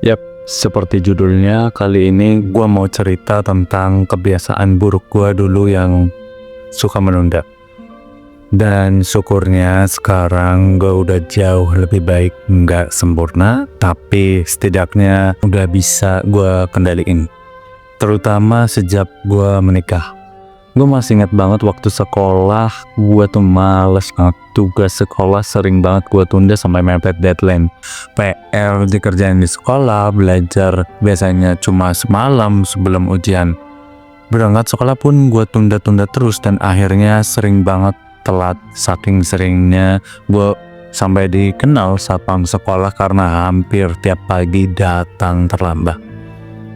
Yap, seperti judulnya, kali ini gua mau cerita tentang kebiasaan buruk gua dulu yang suka menunda. Dan syukurnya sekarang gua udah jauh lebih baik, nggak sempurna, tapi setidaknya udah bisa gua kendaliin. Terutama sejak gua menikah. Gue masih ingat banget waktu sekolah, gue tuh males banget. Tugas sekolah sering banget gue tunda sampai mepet deadline. PR dikerjain di sekolah, belajar biasanya cuma semalam sebelum ujian. Berangkat sekolah pun gue tunda-tunda terus dan akhirnya sering banget telat. Saking seringnya gue sampai dikenal satpam sekolah karena hampir tiap pagi datang terlambat.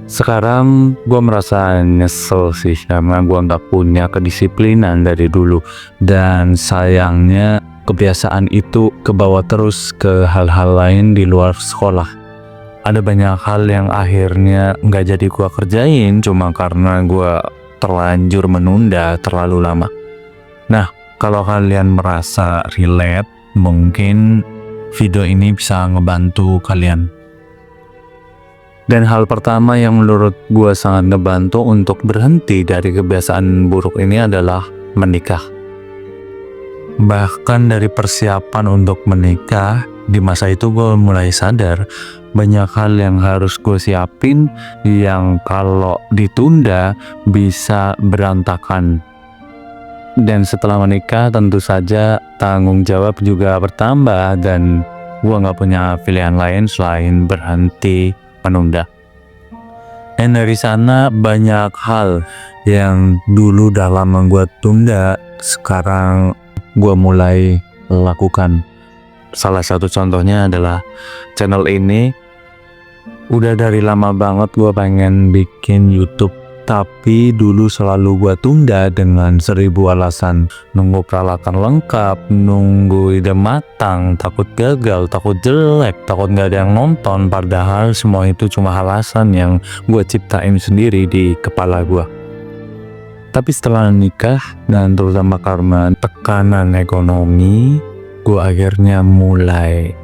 Sekarang gue merasa nyesel sih karena gue nggak punya kedisiplinan dari dulu, dan sayangnya kebiasaan itu kebawa terus ke hal-hal lain di luar sekolah. Ada banyak hal yang akhirnya nggak jadi gue kerjain cuma karena gue terlanjur menunda terlalu lama. Nah, kalau kalian merasa relate, mungkin video ini bisa ngebantu kalian. Dan hal pertama yang menurut gue sangat ngebantu untuk berhenti dari kebiasaan buruk ini adalah menikah. Bahkan dari persiapan untuk menikah, di masa itu gue mulai sadar banyak hal yang harus gue siapin yang kalau ditunda bisa berantakan. Dan setelah menikah tentu saja tanggung jawab juga bertambah dan gue gak punya pilihan lain selain berhenti menunda. Dan dari sana banyak hal yang dulu udah lama gue tunda, sekarang gue mulai lakukan. Salah satu contohnya adalah channel ini. Udah dari lama banget gue pengen bikin YouTube, tapi dulu selalu gue tunda dengan 1000 alasan. Nunggu peralatan lengkap, nunggu ide matang, takut gagal, takut jelek, takut gak ada yang nonton. Padahal semua itu cuma alasan yang gue ciptain sendiri di kepala gue. Tapi setelah nikah, dan terutama karena tekanan ekonomi, gue akhirnya mulai.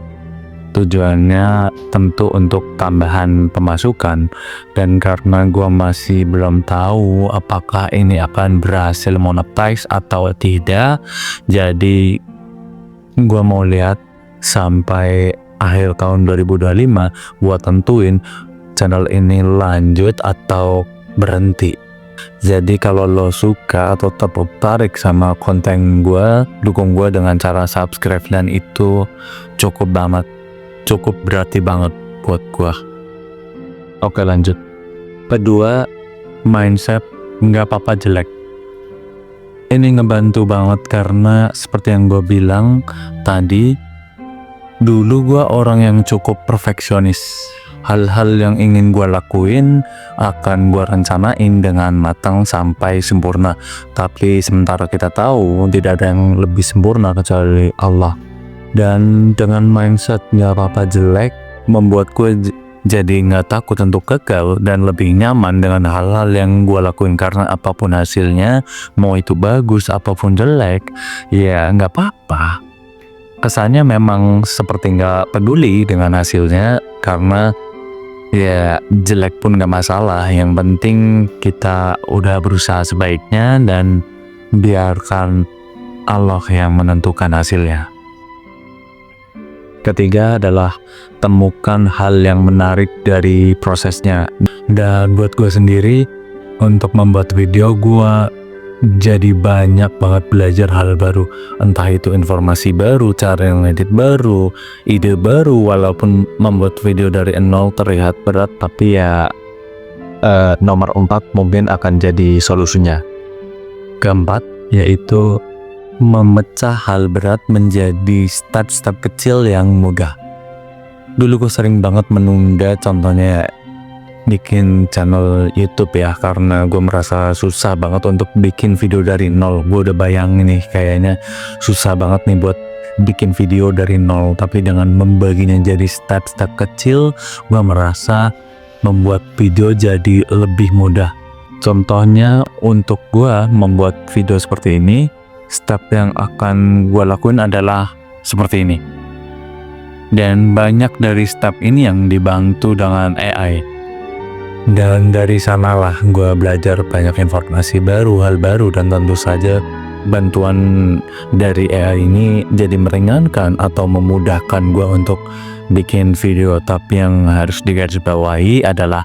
Tujuannya tentu untuk tambahan pemasukan, dan karena gue masih belum tahu apakah ini akan berhasil monetize atau tidak, jadi gue mau lihat sampai akhir tahun 2025 gue tentuin channel ini lanjut atau berhenti. Jadi kalau lo suka atau tertarik sama konten gue, dukung gue dengan cara subscribe, dan itu cukup berarti banget buat gua. Oke, lanjut. Kedua, mindset nggak apa-apa jelek. Ini ngebantu banget karena seperti yang gue bilang tadi, dulu gua orang yang cukup perfeksionis. Hal-hal yang ingin gue lakuin akan gue rencanain dengan matang sampai sempurna. Tapi sementara kita tahu tidak ada yang lebih sempurna kecuali Allah. Dan dengan mindset gak apa-apa jelek membuat gue jadi gak takut untuk gagal dan lebih nyaman dengan hal-hal yang gue lakuin. Karena apapun hasilnya, mau itu bagus apapun jelek, ya gak apa-apa. Kesannya memang seperti gak peduli dengan hasilnya, karena ya jelek pun gak masalah. Yang penting kita udah berusaha sebaiknya dan biarkan Allah yang menentukan hasilnya. Ketiga adalah temukan hal yang menarik dari prosesnya. Dan buat gue sendiri, untuk membuat video gue jadi banyak banget belajar hal baru. Entah itu informasi baru, cara ngedit baru, ide baru. Walaupun membuat video dari nol terlihat berat, tapi ya nomor 4 mungkin akan jadi solusinya. Keempat, yaitu memecah hal berat menjadi step-step kecil yang mudah. Dulu gue sering banget menunda, contohnya bikin channel YouTube ya, karena gue merasa susah banget untuk bikin video dari nol. Gue udah bayangin nih, kayaknya susah banget nih buat bikin video dari nol. Tapi dengan membaginya jadi step-step kecil, gue merasa membuat video jadi lebih mudah. Contohnya untuk gue membuat video seperti ini, step yang akan gue lakuin adalah seperti ini. Dan banyak dari step ini yang dibantu dengan AI. Dan dari sanalah gue belajar banyak informasi baru, hal baru, dan tentu saja bantuan dari AI ini jadi meringankan atau memudahkan gue untuk bikin video. Tapi yang harus digarisbawahi adalah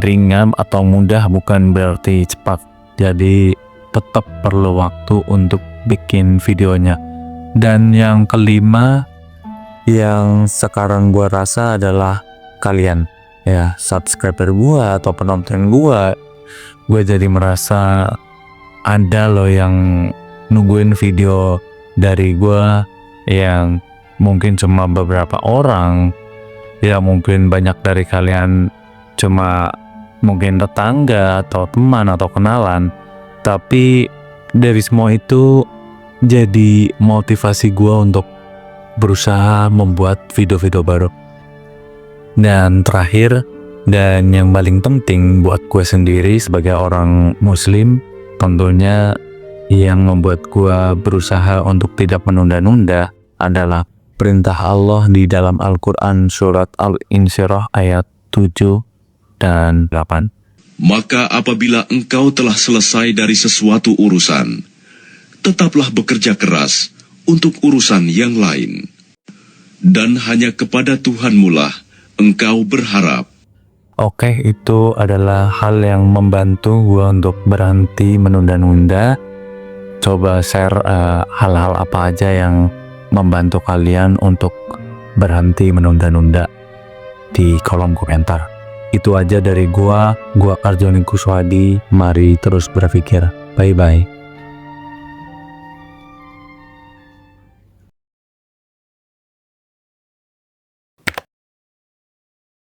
ringan atau mudah bukan berarti cepat. Jadi tetap perlu waktu untuk bikin videonya. Dan yang kelima yang sekarang gue rasa adalah kalian, ya, subscriber gue atau penonton gue. Gue jadi merasa ada loh yang nungguin video dari gue, yang mungkin cuma beberapa orang, ya mungkin banyak dari kalian cuma mungkin tetangga atau teman atau kenalan. Tapi dari semua itu jadi motivasi gue untuk berusaha membuat video-video baru. Dan terakhir, dan yang paling penting buat gue sendiri sebagai orang muslim, tentunya yang membuat gue berusaha untuk tidak menunda-nunda adalah perintah Allah di dalam Al-Quran surat Al-Insyirah ayat 7 dan 8. Maka apabila engkau telah selesai dari sesuatu urusan, tetaplah bekerja keras untuk urusan yang lain. Dan hanya kepada Tuhanmulah engkau berharap. Oke, itu adalah hal yang membantu gue untuk berhenti menunda-nunda. Coba share hal-hal apa aja yang membantu kalian untuk berhenti menunda-nunda di kolom komentar. Itu aja dari gua Karjoni Kuswadi. Mari terus berpikir. Bye-bye.